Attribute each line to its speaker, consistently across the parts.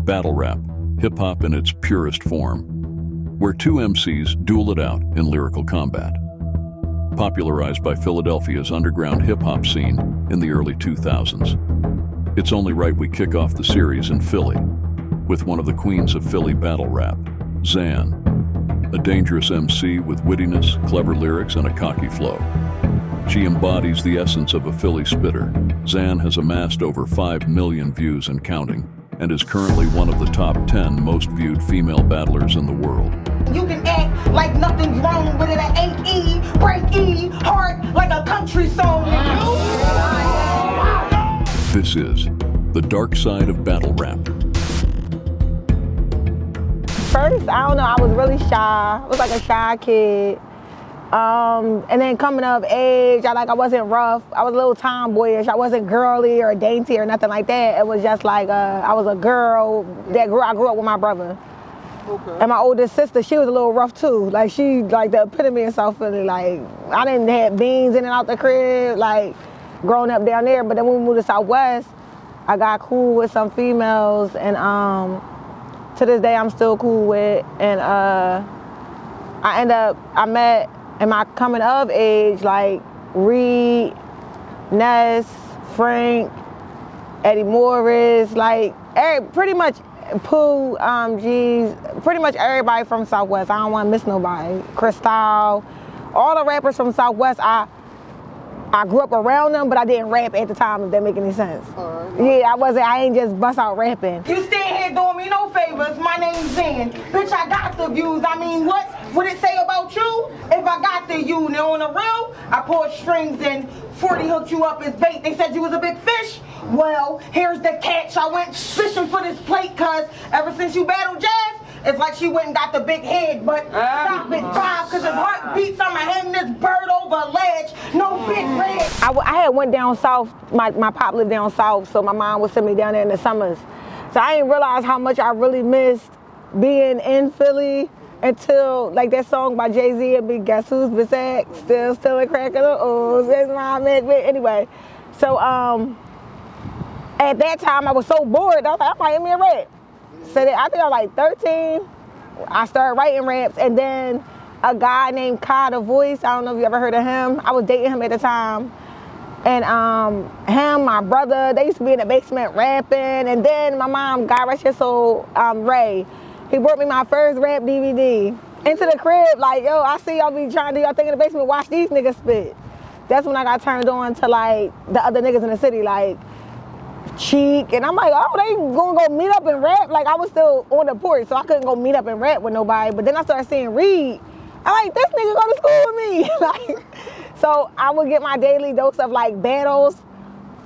Speaker 1: battle rap, hip-hop in its purest form, where two MCs duel it out in lyrical combat. Popularized by Philadelphia's underground hip-hop scene in the early 2000s. It's only right we kick off the series in Philly with one of the queens of Philly battle rap, Zan, a dangerous MC with wittiness, clever lyrics, and a cocky flow. She embodies the essence of a Philly spitter. Zan has amassed over 5 million views and counting, and is currently one of the top 10 most viewed female battlers in the world.
Speaker 2: You can act like nothing's wrong with it. It ain't E, break E, heart like a country song.
Speaker 1: This is the dark side of battle rap.
Speaker 3: First, I don't know, I was really shy. I was like a shy kid. And then coming of age, I wasn't rough. I was a little tomboyish. I wasn't girly or dainty or nothing like that. It was just like I was a girl that I grew up with my brother. Okay. And my oldest sister, she was a little rough too. Like she, like the epitome of South Philly. Like I didn't have beans in and out the crib, like growing up down there. But then when we moved to Southwest, I got cool with some females, and to this day I'm still cool with. And I met in my coming of age, like Reed, Ness, Frank, Eddie Morris, like pretty much Pooh, G's, pretty much everybody from Southwest. I don't want to miss nobody. Cristal, all the rappers from Southwest. I grew up around them, but I didn't rap at the time, if that make any sense. Yeah, I ain't just bust out rapping.
Speaker 2: You stand here doing me no favors. My name's Zan. Bitch, I got the views. I mean, what would it say about you if I got the you? Now on the real, I pulled strings and 40 hooked you up as bait. They said you was a big fish. Well, here's the catch. I went fishing for this plate, cause ever since you battled Jazz, it's like she went and got the big head, but stop it, Bob, cause his heart beats. I'ma hang this bird over a ledge. No big red.
Speaker 3: I had went down south. My pop lived down south, so my mom would send me down there in the summers. So I didn't realize how much I really missed being in Philly until like that song by Jay-Z and Big Guess Who's Beside, still a crack of the O's. That's my man. Anyway, so at that time I was so bored. I was like, I might hit me a rap. So I think I was like 13. I started writing raps, and then a guy named Kai the Voice, I don't know if you ever heard of him. I was dating him at the time. And him, my brother, they used to be in the basement rapping. And then my mom, God rest his soul, Ray, he brought me my first rap DVD into the crib. Like, yo, I see y'all be trying to do y'all thing in the basement, watch these niggas spit. That's when I got turned on to like the other niggas in the city, like Cheek, and I'm like, oh, they gonna go meet up and rap? Like, I was still on the porch, so I couldn't go meet up and rap with nobody. But then I started seeing Reed. I'm like, this nigga go to school with me. Like, so I would get my daily dose of like battles,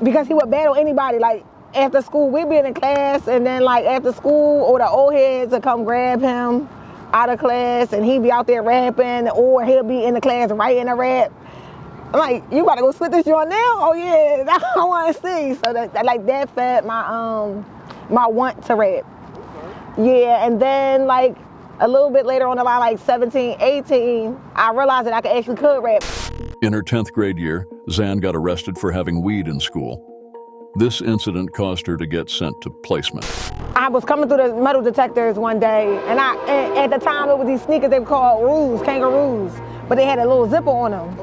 Speaker 3: because he would battle anybody. Like after school, we'd be in class, and then like after school, or the old heads would come grab him out of class, and he'd be out there rapping, or he'll be in the class writing a rap. I'm like, you gotta go split this joint now? Oh yeah, I want to see. So that fed my my want to rap. Yeah, and then like a little bit later on the line, like 17, 18, I realized that I could rap.
Speaker 1: In her 10th grade year, Zan got arrested for having weed in school. This incident caused her to get sent to placement.
Speaker 3: I was coming through the metal detectors one day, and at the time it was these sneakers they were called kangaroos, but they had a little zipper on them.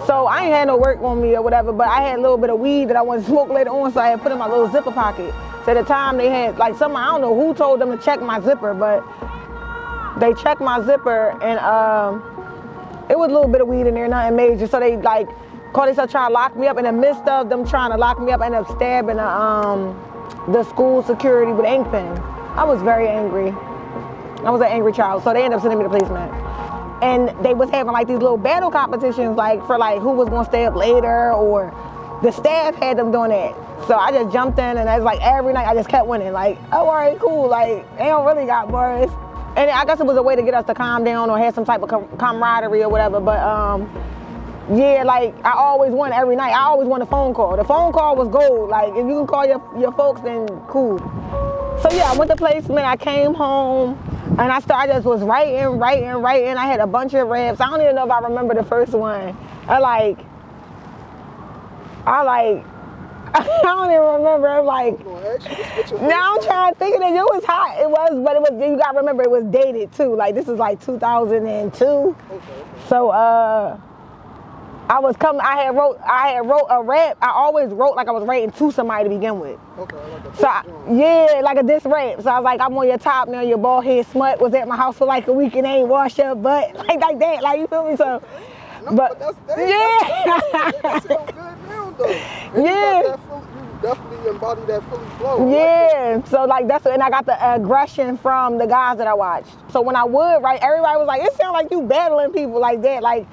Speaker 3: So I ain't had no work on me or whatever, but I had a little bit of weed that I wanted to smoke later on, so I had put in my little zipper pocket. So at the time they had, like, I don't know who told them to check my zipper, but they checked my zipper, and it was a little bit of weed in there, nothing major. So they like called themselves trying to lock me up. In the midst of them trying to lock me up, I ended up stabbing the school security with an ink pen. I was very angry. I was an angry child, so they ended up sending me to placement. And they was having like these little battle competitions, like for like who was gonna stay up later, or the staff had them doing that. So I just jumped in, and it's like every night I just kept winning. Like, oh, all right, cool. Like, they don't really got bars. And I guess it was a way to get us to calm down or have some type of camaraderie or whatever. But yeah, like I always won every night. I always won a phone call. The phone call was gold. Like if you can call your folks, then cool. So yeah, I went to placement. I came home. And I just was writing. I had a bunch of raps. I don't even know if I remember the first one. I I don't even remember. Like, now I'm trying to think of it. It was hot. It was, but it was. You gotta remember, it was dated too. Like, this is like 2002. Okay. So I had wrote a rap. I always wrote like I was writing to somebody to begin with. Okay, like a diss yeah, like a diss rap. So I was like, I'm on your top now. Your bald head smut was at my house for like a week and ain't washed up butt, like that. Like, you feel me? So,
Speaker 4: no, but that's yeah. That sounds good now though. And
Speaker 3: yeah.
Speaker 4: You definitely embody that Philly flow.
Speaker 3: Yeah. Like so like that's and I got the aggression from the guys that I watched. So when I would write, everybody was like, it sounds like you battling people like that. Like,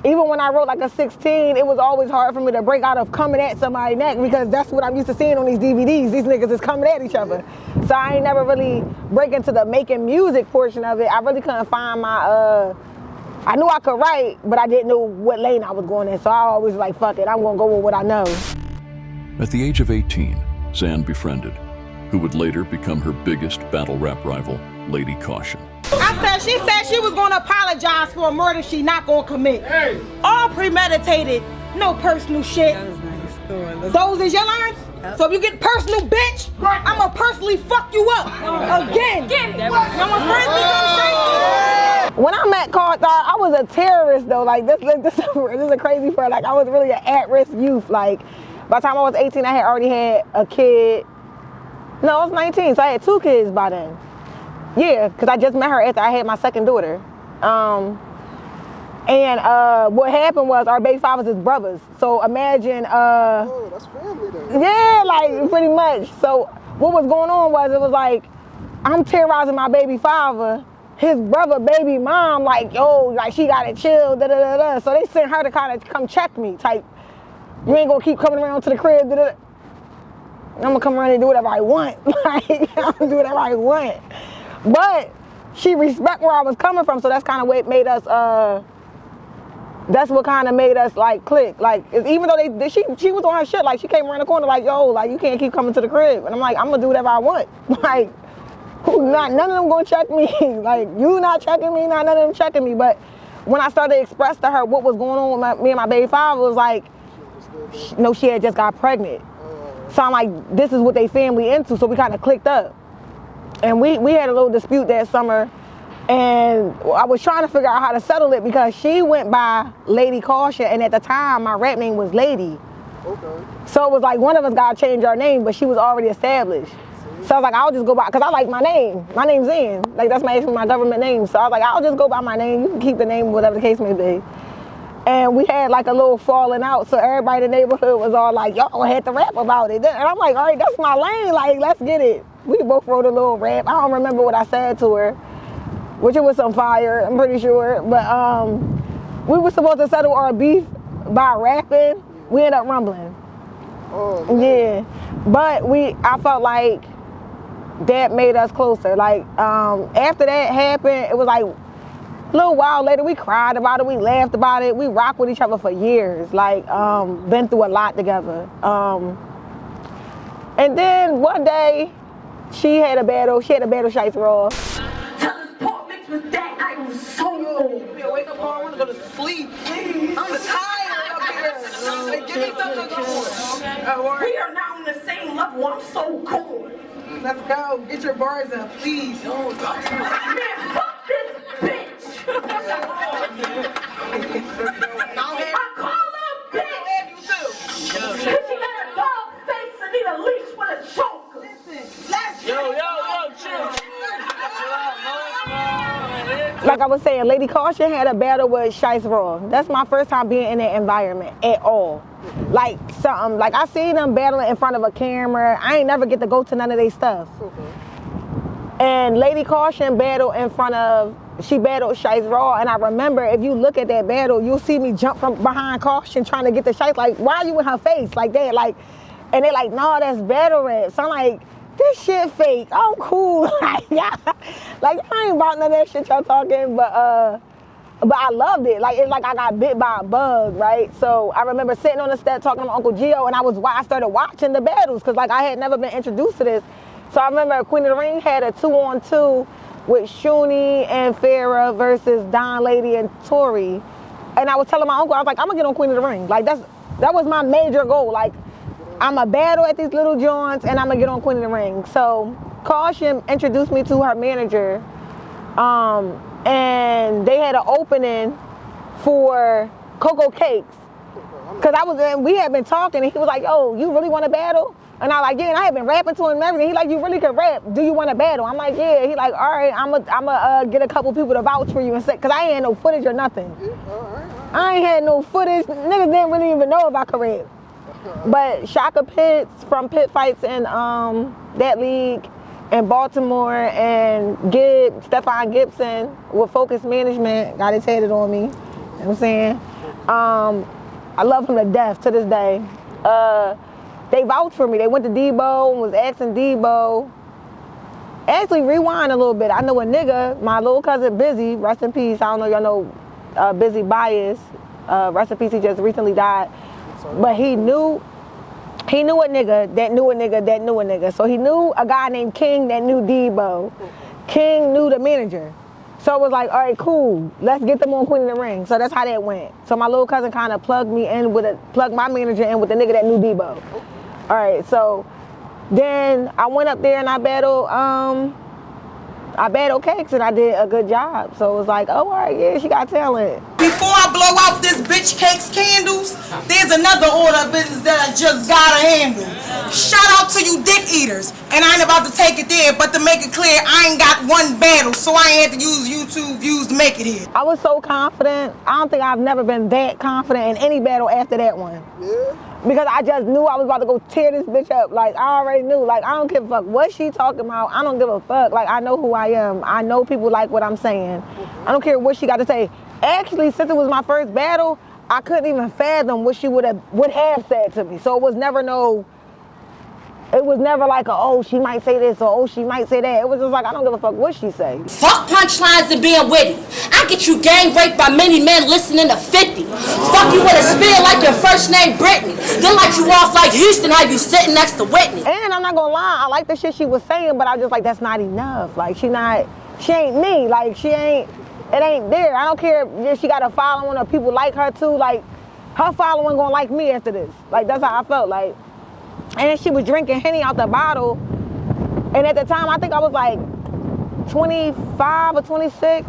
Speaker 3: even when I wrote like a 16, it was always hard for me to break out of coming at somebody's neck because that's what I'm used to seeing on these DVDs. These niggas is coming at each other. So I ain't never really break into the making music portion of it. I really couldn't find my, I knew I could write, but I didn't know what lane I was going in. So I always like, fuck it, I'm gonna go with what I know.
Speaker 1: At the age of 18, Zan befriended who would later become her biggest battle rap rival, Lady Caution.
Speaker 2: She said she was gonna apologize for a murder she not gonna commit. Hey. All premeditated, no personal shit. That was nice. Those is your lines? Yep. So if you get personal, bitch, I'ma personally fuck you up again.
Speaker 3: When I met Carter, I was a terrorist though. Like this is a crazy part. Like I was really an at-risk youth. Like by the time I was 18, I had already had a kid. No, I was 19, so I had 2 kids by then. Yeah, because I just met her after I had my second daughter. What happened was our baby fathers is brothers. So imagine,
Speaker 4: oh, that's family then.
Speaker 3: Yeah, like pretty much. So what was going on was it was like, I'm terrorizing my baby father, his brother, baby mom, like, yo, like she gotta chill, da da da da. So they sent her to kind of come check me, type, you ain't gonna keep coming around to the crib, da da da. I'm gonna come around and do whatever I want. Like, I'm gonna do whatever I want. But she respect where I was coming from, so that's kind of what made us, that's what kind of made us like click. Like, even though she was on her shit, like she came around the corner like, yo, like you can't keep coming to the crib. And I'm like, I'm gonna do whatever I want. Like, none of them gonna check me. Like, you not checking me, not none of them checking me. But when I started to express to her what was going on with me and my baby father, was like, no, she had just got pregnant. So I'm like, this is what they family into, so we kind of clicked up. And we had a little dispute that summer, and I was trying to figure out how to settle it because she went by Lady Caution, and at the time, my rap name was Lady. Okay. So it was like one of us got to change our name, but she was already established. So I was like, I'll just go by, because I like my name. My name's Zan. Like, that's my government name. So I was like, I'll just go by my name. You can keep the name, whatever the case may be. And we had like a little falling out, so everybody in the neighborhood was all like, y'all had to rap about it. And I'm like, all right, that's my lane, like, let's get it. We both wrote a little rap. I don't remember what I said to her, which it was some fire, I'm pretty sure. But we were supposed to settle our beef by rapping. We ended up rumbling. Oh, yeah. But I felt like that made us closer. Like, after that happened, it was like, a little while later, we cried about it, we laughed about it, we rocked with each other for years, like, been through a lot together. And then one day, she had a battle Shites Raw.
Speaker 2: Tell this pork mixed with that, I am so old. Wake up, I want to go to sleep, please. I'm tired up here. Like, give me something to go on. We are not on the same level, I'm so cool. Let's go, get your bars up, please. Man, fuck this bitch. I call her bitch. You too. She got a dog face and need a leash with a choker. Listen, let's chill.
Speaker 3: Like I was saying, Lady Caution had a battle with Shites Raw. That's my first time being in that environment at all. Like something, like I seen them battling in front of a camera. I ain't never get to go to none of their stuff. And Lady Caution battled she battled Shites Raw, and I remember if you look at that battle, you'll see me jump from behind Caution trying to get the Shites, like, why are you in her face like that? Like, and they're like, no, that's battle rap. So I'm like, this shit fake. I'm cool. Like, I ain't about none of that shit y'all talking, but I loved it. Like, it's like I got bit by a bug, right? So I remember sitting on the step talking to my Uncle Gio, and I started watching the battles, because like I had never been introduced to this. So I remember Queen of the Ring had a 2-on-2 with Shuni and Farrah versus Don Lady and Tori. And I was telling my uncle, I was like, I'm gonna get on Queen of the Ring. Like that was my major goal. Like, I'm a battle at these little joints and I'm gonna get on Queen of the Ring. So Caution introduced me to her manager, and they had an opening for Cocoa Cakes. Cause we had been talking and he was like, yo, you really want to battle? And I was like, yeah, and I had been rapping to him and everything. He like, you really could rap. Do you want to battle? I'm like, yeah. He like, all right, I'm gonna get a couple people to vouch for you and say, cause I ain't had no footage or nothing. I ain't had no footage. Niggas didn't really even know if I could rap. But Shaka Pitts from Pit Fights in that league in Baltimore and Stephon Gibson with Focus Management got it tatted on me. You know what I'm saying? I love him to death to this day. They vouched for me. They went to Debo and was asking Debo. Actually, rewind a little bit. I know a nigga, my little cousin Busy, rest in peace. I don't know if y'all know Busy Bias. Rest in peace, he just recently died. But he knew a nigga that knew a nigga that knew a nigga. So he knew a guy named King that knew Debo. King knew the manager. So it was like, all right, cool. Let's get them on Queen of the Ring. So that's how that went. So my little cousin kind of plugged my manager in with the nigga that knew Debo. All right, so then I went up there and I battled Cakes and I did a good job. So it was like, oh, all right, yeah, she got talent.
Speaker 2: Before I blow out this bitch Cakes candles, there's another order of business that I just gotta handle. Shout out to you dick eaters. And I ain't about to take it there, but to make it clear, I ain't got one battle, so I ain't had to use YouTube views to make it here.
Speaker 3: I was so confident. I don't think I've never been that confident in any battle after that one.
Speaker 4: Yeah.
Speaker 3: Because I just knew I was about to go tear this bitch up. Like, I already knew. Like, I don't give a fuck what she talking about. I don't give a fuck. Like, I know who I am. I know people like what I'm saying. I don't care what she got to say. Actually, since it was my first battle, I couldn't even fathom what she would have said to me. So it was never like, oh, she might say this or oh, she might say that. It was just like, I don't give a fuck what she say.
Speaker 5: Fuck punchlines and being witty. I get you gang raped by many men listening to 50. Fuck you with a spear like your first name Brittany. Then light you off like Houston, how you sitting next to Whitney.
Speaker 3: And I'm not gonna lie, I like the shit she was saying, but I just like, that's not enough. Like, she ain't me. Like, it ain't there. I don't care if she got a following or people like her too. Like, her following gonna like me after this. Like, that's how I felt. Like, and she was drinking Henny out the bottle. And at the time, I think I was like 25 or 26.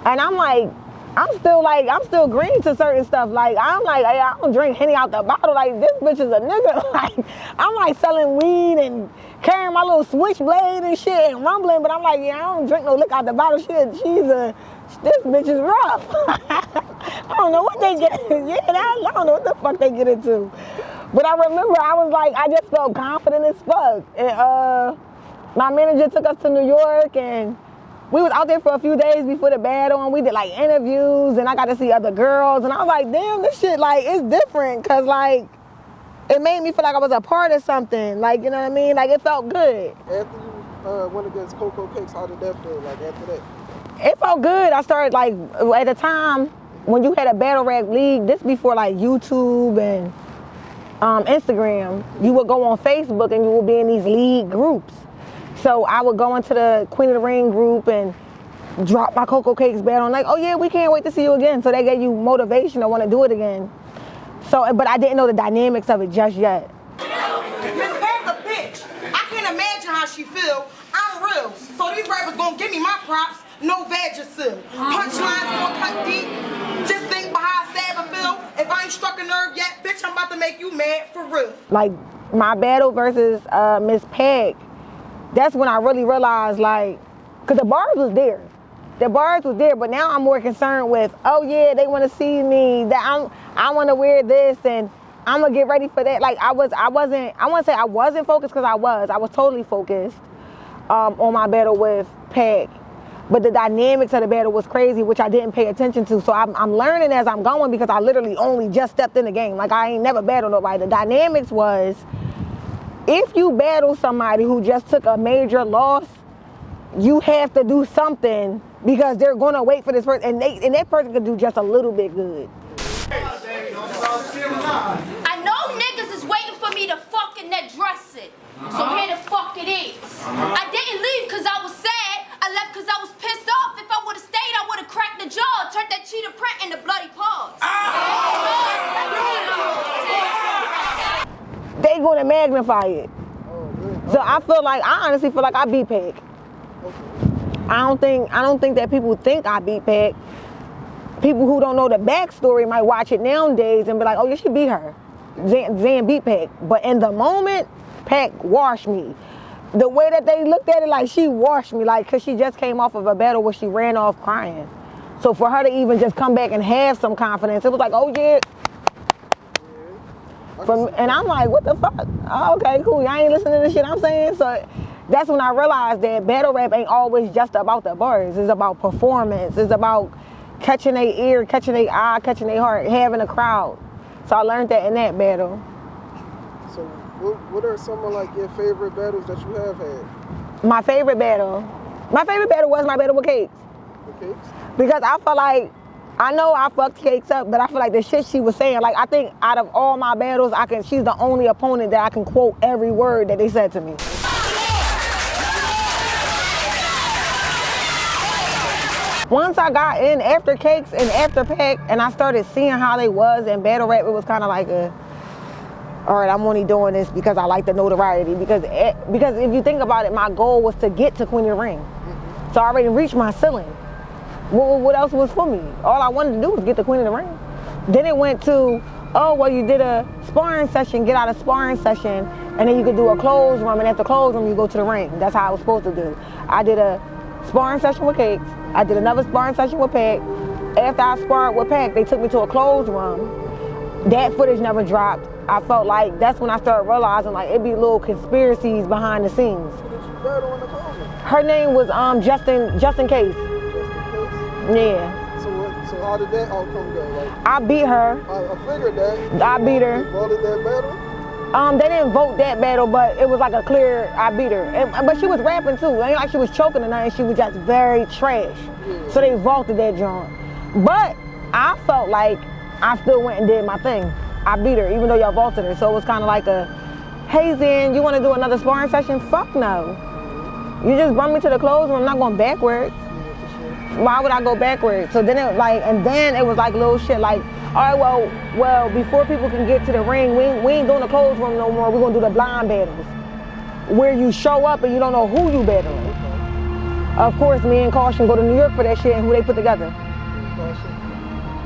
Speaker 3: And I'm like, I'm still green to certain stuff. Like, I'm like, hey, I don't drink Henny out the bottle. Like, this bitch is a nigga. Like, I'm like selling weed and carrying my little switchblade and shit and rumbling. But I'm like, yeah, I don't drink no liquor out the bottle. This bitch is rough. I don't know what they get. Yeah, I don't know what the fuck they get into. But I remember I was like, I just felt confident as fuck. And my manager took us to New York and we was out there for a few days before the battle and we did like interviews and I got to see other girls and I was like, damn, this shit like, it's different because like, it made me feel like I was a part of something. Like, you know what I mean? Like, it felt good.
Speaker 4: After you went against Cocoa Cakes, how did that feel like after that?
Speaker 3: It felt good. I started like, at the time, when you had a battle rap league, this before like YouTube and Instagram, you would go on Facebook and you would be in these league groups. So I would go into the Queen of the Ring group and drop my Cocoa Cakes battle and like, oh yeah, we can't wait to see you again. So they gave you motivation to want to do it again. So, but I didn't know the dynamics of it just yet.
Speaker 2: Miss Peg's a bitch. I can't imagine how she feel. I'm real. So these rappers gonna give me my props. No Vagisil. Punchlines gonna cut deep. Just think behind stab and feel. If I ain't struck a nerve yet, bitch, I'm about to make you mad for real.
Speaker 3: Like my battle versus Miss Peg, that's when I really realized like, cause the bars was there. The bars was there, but now I'm more concerned with, oh yeah, they want to see me, that I want to wear this and I'm gonna get ready for that. Like I wouldn't say I wasn't focused because I was totally focused on my battle with Peg. But the dynamics of the battle was crazy, which I didn't pay attention to. So I'm learning as I'm going because I literally only just stepped in the game. Like I ain't never battled nobody. The dynamics was, if you battle somebody who just took a major loss, you have to do something because they're gonna wait for this person, and that person could do just a little bit good.
Speaker 5: I know niggas is waiting for me to fucking address it. So here the fuck it is. I didn't leave because I was sad. I left because I was pissed off. If I would have stayed, I would have cracked the jaw, turned that cheetah print into bloody paws.
Speaker 3: They to magnify it. So I honestly feel like I beat Pac. I don't think that people think I beat Pac. People who don't know the backstory might watch it nowadays and be like, oh, you should beat her. Zan beat Pac. But in the moment, Pac washed me. The way that they looked at it, like she washed me, like, cause she just came off of a battle where she ran off crying. So for her to even just come back and have some confidence, it was like, oh yeah. And I'm like, what the fuck? Oh, okay, cool. Y'all ain't listening to the shit I'm saying? So that's when I realized that battle rap ain't always just about the bars. It's about performance. It's about catching their ear, catching their eye, catching their heart, having a crowd. So I learned that in that battle.
Speaker 4: So what are some of like your favorite battles that you have had?
Speaker 3: My favorite battle was my battle with Cakes.
Speaker 4: With Cakes?
Speaker 3: Because I felt like, I know I fucked Cakes up, but I feel like the shit she was saying, like I think out of all my battles, she's the only opponent that I can quote every word that they said to me. Once I got in after Cakes and after Pac, and I started seeing how they was in battle rap, it was kind of like all right, I'm only doing this because I like the notoriety. Because if you think about it, my goal was to get to Queen of the Ring. So I already reached my ceiling. What else was for me? All I wanted to do was get the Queen of the Ring. Then it went to, oh, well, you did a sparring session, get out of sparring session, and then you could do a closed room, and after closed room, you go to the ring. That's how I was supposed to do. I did a sparring session with Cakes. I did another sparring session with Pac. After I sparred with Pac, they took me to a closed room. That footage never dropped. I felt like that's when I started realizing like it'd be little conspiracies behind the scenes.
Speaker 4: Who did you battle in the closing?
Speaker 3: Her name was Justin Case. Yeah.
Speaker 4: So how did that outcome go? Like,
Speaker 3: I beat her.
Speaker 4: I figured that.
Speaker 3: I beat her.
Speaker 4: You voted that battle?
Speaker 3: They didn't vote that battle, but it was like a clear, I beat her. But she was rapping too. It ain't like she was choking or nothing. She was just very trash. Yeah. So they vaulted that joint. But I felt like I still went and did my thing. I beat her, even though y'all vaulted her. So it was kind of like hey Zen, you want to do another sparring session? Fuck no. You just brought me to the closed room. I'm not going backwards. Why would I go backwards? So then it was like little shit like, all right, well, before people can get to the ring, we ain't doing the closed room no more. We're going to do the blind battles, where you show up and you don't know who you battling. Of course, me and Caution go to New York for that shit and who they put together.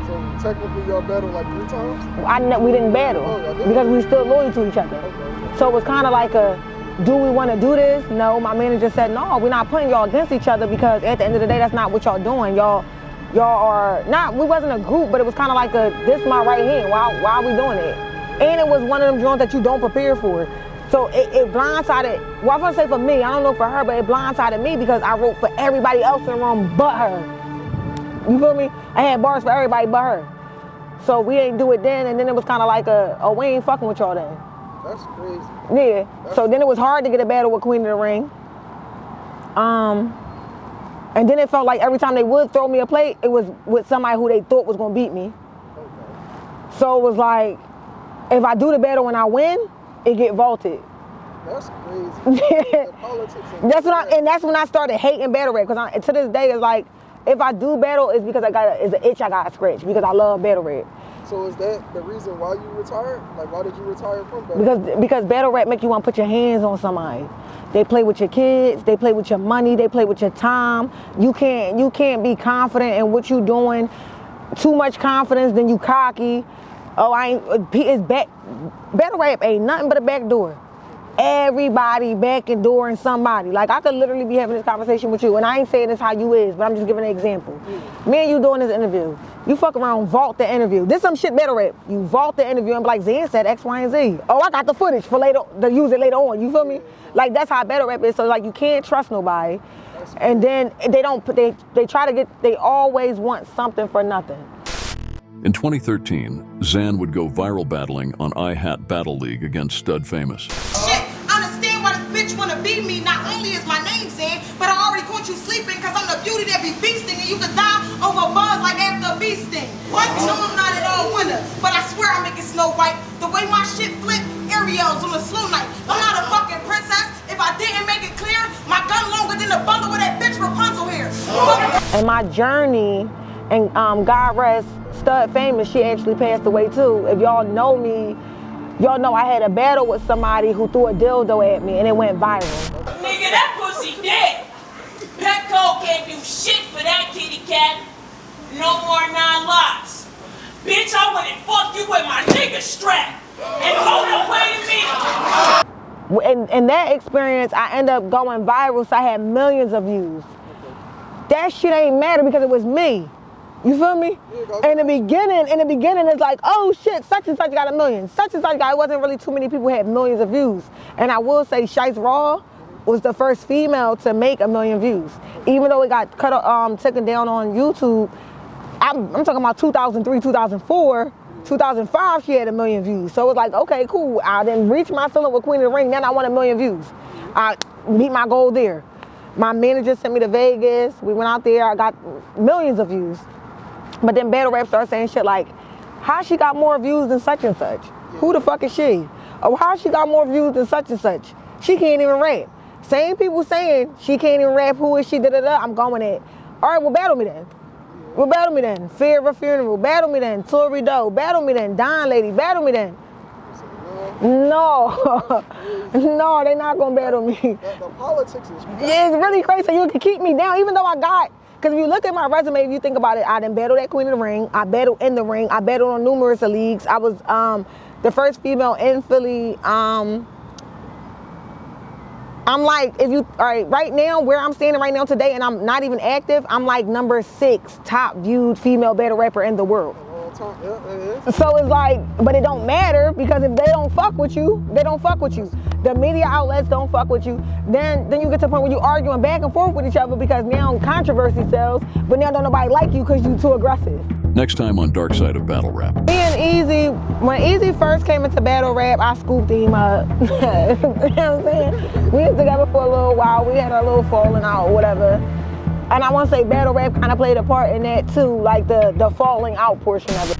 Speaker 4: So technically y'all battled like 3 times?
Speaker 3: We didn't battle because we still loyal to each other. Okay. So it was kind of like do we want to do this? No, my manager said, no, we're not putting y'all against each other because at the end of the day, that's not what y'all doing. Y'all are not, we wasn't a group, but it was kind of like this my right hand. Why are we doing it? And it was one of them joints that you don't prepare for. So it blindsided, well, I'm gonna say for me, I don't know for her, but it blindsided me because I wrote for everybody else in the room but her. You feel me? I had bars for everybody but her. So we ain't do it then, and then it was kind of like we ain't fucking with y'all then.
Speaker 4: That's crazy.
Speaker 3: Yeah. So then it was hard to get a battle with Queen of the Ring. And then it felt like every time they would throw me a plate, it was with somebody who they thought was gonna beat me. Okay. So it was like, if I do the battle and I win, it get vaulted.
Speaker 4: That's crazy. The politics
Speaker 3: that's when I started hating battle rap, because to this day it's like, if I do battle, it's because it's an itch I got to scratch, because I love battle rap.
Speaker 4: So is that the reason why you retired? Like, why did you retire from battle rap?
Speaker 3: Because battle rap make you want to put your hands on somebody. They play with your kids, they play with your money, they play with your time. You can't be confident in what you doing. Too much confidence, then you cocky. Battle rap ain't nothing but a back door. Everybody backing dooring somebody. Like, I could literally be having this conversation with you, and I ain't saying this how you is, but I'm just giving an example. Me and you doing this interview. You fuck around, vault the interview. This some shit battle rap. You vault the interview and be like, Zen said X, Y, and Z. Oh, I got the footage for later to use it later on. You feel me? Like, that's how battle rap is. So like, you can't trust nobody. And then they always want something for nothing.
Speaker 1: In 2013, Zan would go viral battling on iHat Battle League against Stud Famous.
Speaker 2: Shit, I understand why this bitch wanna beat me. Not only is my name Zan, but I already caught you sleeping because I'm the beauty that be beasting, and you could die over a buzz like after a bee sting. What? No, I'm not at all winner, but I swear I make it Snow White. The way my shit flip, Ariel's on a slow night. I'm not a fucking princess. If I didn't make it clear, my gun longer than the bundle with that bitch Rapunzel here.
Speaker 3: And my journey, and God rest Stud Famous, she actually passed away too. If y'all know me, Y'all know I had a battle with somebody who threw a dildo at me and it went viral.
Speaker 6: Nigga, that pussy dead. Petco can't do shit for that kitty cat. No more 9 lives. Bitch, I wouldn't fuck you with my nigga strap. And hold on, wait a minute.
Speaker 3: In that experience, I ended up going viral, so I had millions of views. That shit ain't matter because it was me. You feel me? In the beginning, it's like, oh shit, such and such got a million. Such and such got, it wasn't really too many people who had millions of views. And I will say Shice Raw was the first female to make 1 million views. Even though it got taken down on YouTube, I'm talking about 2003, 2004, 2005, she had 1 million views. So it was like, okay, cool. I didn't reach my ceiling with Queen of the Ring, then I want 1 million views. I meet my goal there. My manager sent me to Vegas. We went out there, I got millions of views. But then battle rap started saying shit like, how she got more views than such and such? Who the fuck is she? Or how she got more views than such and such? She can't even rap. Same people saying she can't even rap, who is she, da-da-da, I'm going at. All right, well, battle me then. Well, battle me then. Fear of a Funeral, battle me then. Tory Doe, battle me then. Don Lady, battle me then. No, no, they not gonna battle me.
Speaker 4: The politics is crazy.
Speaker 3: Yeah, it's really crazy. You can keep me down, even though I got, because if you look at my resume, if you think about it, I done battled at Queen of the Ring, I battled in the ring, I battled on numerous leagues. I was the first female in Philly. I'm like, if you, all right, right now, where I'm standing right now today, and I'm not even active, I'm like number 6 top viewed female battle rapper in the world.
Speaker 4: Yeah,
Speaker 3: So it's like, but it don't matter, because if they don't fuck with you, they don't fuck with you. The media outlets don't fuck with you. Then you get to the point where you're arguing back and forth with each other because now controversy sells, but now don't nobody like you because you too aggressive.
Speaker 1: Next time on Dark Side of Battle Rap.
Speaker 3: Me and Easy, when Easy first came into battle rap, I scooped him up. You know what I'm saying? We was together for a little while. We had a little falling out or whatever. And I want to say battle rap kind of played a part in that too, like the falling out portion of it.